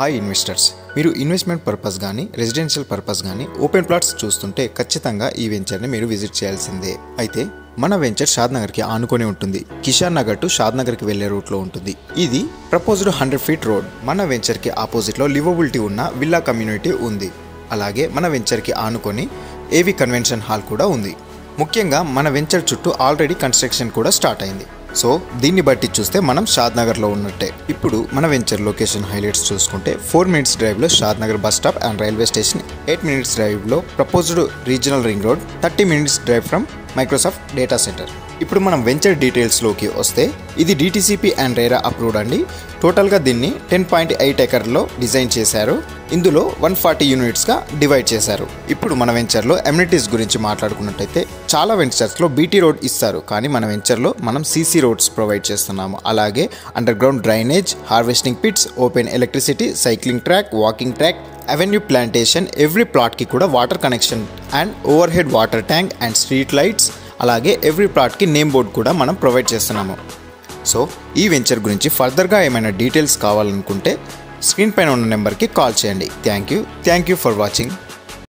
Hi investors, మీరు investment purpose కానీ residential purpose కానీ ఓపెన్ ప్లాట్స్ చూస్తుంటే ఖచ్చితంగా ఈ వెంచర్ని మీరు విజిట్ చేయాల్సిందే. అయితే మన వెంచర్ షాద్నగర్కి ఆనుకొని ఉంటుంది. కిషాన్ నగర్ టు షాద్నగర్కి వెళ్లే రూట్లో ఉంటుంది. ఇది ప్రపోజ్డ్ 100 ఫీట్ రోడ్. మన వెంచర్కి ఆపోజిట్లో లివబిలిటీ ఉన్న విల్లా కమ్యూనిటీ ఉంది. అలాగే మన వెంచర్కి ఆనుకొని ఏవి కన్వెన్షన్ హాల్ కూడా ఉంది. ముఖ్యంగా మన వెంచర్ చుట్టూ ఆల్రెడీ కన్స్ట్రక్షన్ కూడా స్టార్ట్ అయింది. సో దీన్ని బట్టి చూస్తే మనం షాద్నగర్లో ఉన్నట్టే. ఇప్పుడు మన వెంచర్ లొకేషన్ హైలైట్స్ చూసుకుంటే 4 మినిట్స్ డ్రైవ్లో Shadnagar bus stop and railway station, 8 minutes డ్రైవ్లో proposed regional ring road, 30 minutes drive from Microsoft data centre. ఇప్పుడు మనం వెంచర్ డీటెయిల్స్లోకి వస్తే ఇది DTCP అండ్ రేరా అప్రూవ్డ్ అండి. టోటల్గా దీన్ని 10.8 ఎకర్లో డిజైన్ చేశారు. ఇందులో 140 యూనిట్స్గా డివైడ్ చేశారు. ఇప్పుడు మన వెంచర్లో ఎమ్యూనిటీస్ గురించి మాట్లాడుకున్నట్టయితే చాలా వెంచర్స్లో BT రోడ్ ఇస్తారు, కానీ మన వెంచర్లో మనం CC రోడ్స్ ప్రొవైడ్ చేస్తున్నాము. అలాగే underground drainage, harvesting pits, open electricity, cycling track, walking track, avenue plantation, every ప్లాట్కి కూడా water connection and overhead water tank and street lights, అలాగే ఎవ్రీ ప్లాట్కి నేమ్ బోర్డ్ కూడా మనం ప్రొవైడ్ చేస్తున్నాము. So ఈ వెంచర్ గురించి ఫర్దర్గా ఏమైనా డీటెయిల్స్ కావాలనుకుంటే స్క్రీన్ పైన ఉన్న నెంబర్కి కాల్ చేయండి. Thank you for watching.